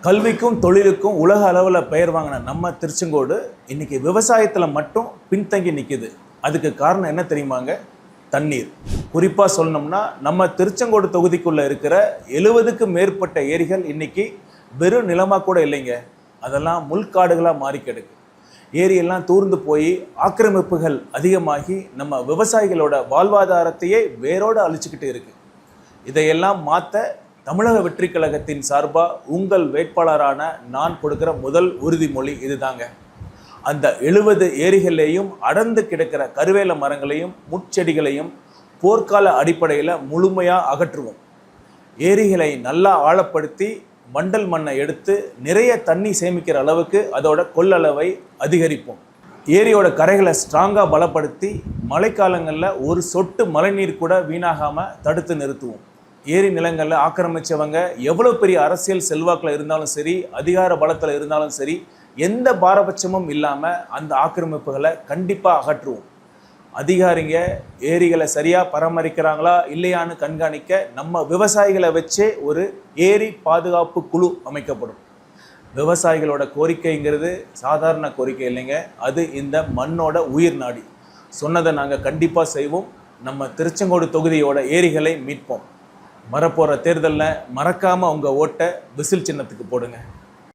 கல்விக்கும் தொழிலுக்கும் உலக அளவில் பெயர் வாங்கின நம்ம திருச்செங்கோடு இன்னைக்கு விவசாயத்தில் மட்டும் பின்தங்கி நிற்கிது. அதுக்கு காரணம் என்ன தெரியுமாங்க? தண்ணீர். குறிப்பாக சொல்லணும்னா நம்ம திருச்செங்கோடு தொகுதிக்குள்ளே இருக்கிற 70க்கும் மேற்பட்ட ஏரிகள் இன்னைக்கு வெறும் நிலமாக கூட இல்லைங்க, அதெல்லாம் முள்காடுகளாக மாறி கிடக்கு. ஏரியெல்லாம் தூர்ந்து போய் ஆக்கிரமிப்புகள் அதிகமாகி நம்ம விவசாயிகளோட வாழ்வாதாரத்தையே வேரோடு அழிச்சுக்கிட்டு இருக்கு. இதையெல்லாம் மாற்ற தமிழக வெற்றி கழகத்தின் சார்பாக உங்கள் வேட்பாளரான நான் கொடுக்குற முதல் உறுதிமொழி இதுதாங்க. அந்த 70 ஏரிகள்லேயும் அடர்ந்து கிடக்கிற கருவேல மரங்களையும் முட்செடிகளையும் போர்க்கால அடிப்படையில் முழுமையாக அகற்றுவோம். ஏரிகளை நல்லா ஆழப்படுத்தி மண்டல் மண்ணை எடுத்து நிறைய தண்ணி சேமிக்கிற அளவுக்கு அதோட கொள்ளளவை அதிகரிப்போம். ஏரியோட கரைகளை ஸ்ட்ராங்காக பலப்படுத்தி மழைக்காலங்களில் ஒரு சொட்டு மழைநீர் கூட வீணாகாமல் தடுத்து நிறுத்துவோம். ஏரி நிலங்களில் ஆக்கிரமித்தவங்க எவ்வளோ பெரிய அரசியல் செல்வாக்கில் இருந்தாலும் சரி, அதிகார பலத்தில் இருந்தாலும் சரி, எந்த பாரபட்சமும் இல்லாமல் அந்த ஆக்கிரமிப்புகளை கண்டிப்பாக அகற்றுவோம். அதிகாரிங்க ஏரிகளை சரியாக பராமரிக்கிறாங்களா இல்லையான்னு கண்காணிக்க நம்ம விவசாயிகளை வச்சே ஒரு ஏரி பாதுகாப்பு குழு அமைக்கப்படும். விவசாயிகளோட கோரிக்கைங்கிறது சாதாரண கோரிக்கை இல்லைங்க, அது இந்த மண்ணோட உயிர் நாடி. சொன்னதை நாங்கள் கண்டிப்பாக செய்வோம். நம்ம திருச்செங்கோடு தொகுதியோட ஏரிகளை மீட்போம். வரப்போகிற தேர்தலில் மறக்காமல் உங்கள் ஓட்டை விசில் சின்னத்துக்கு போடுங்க.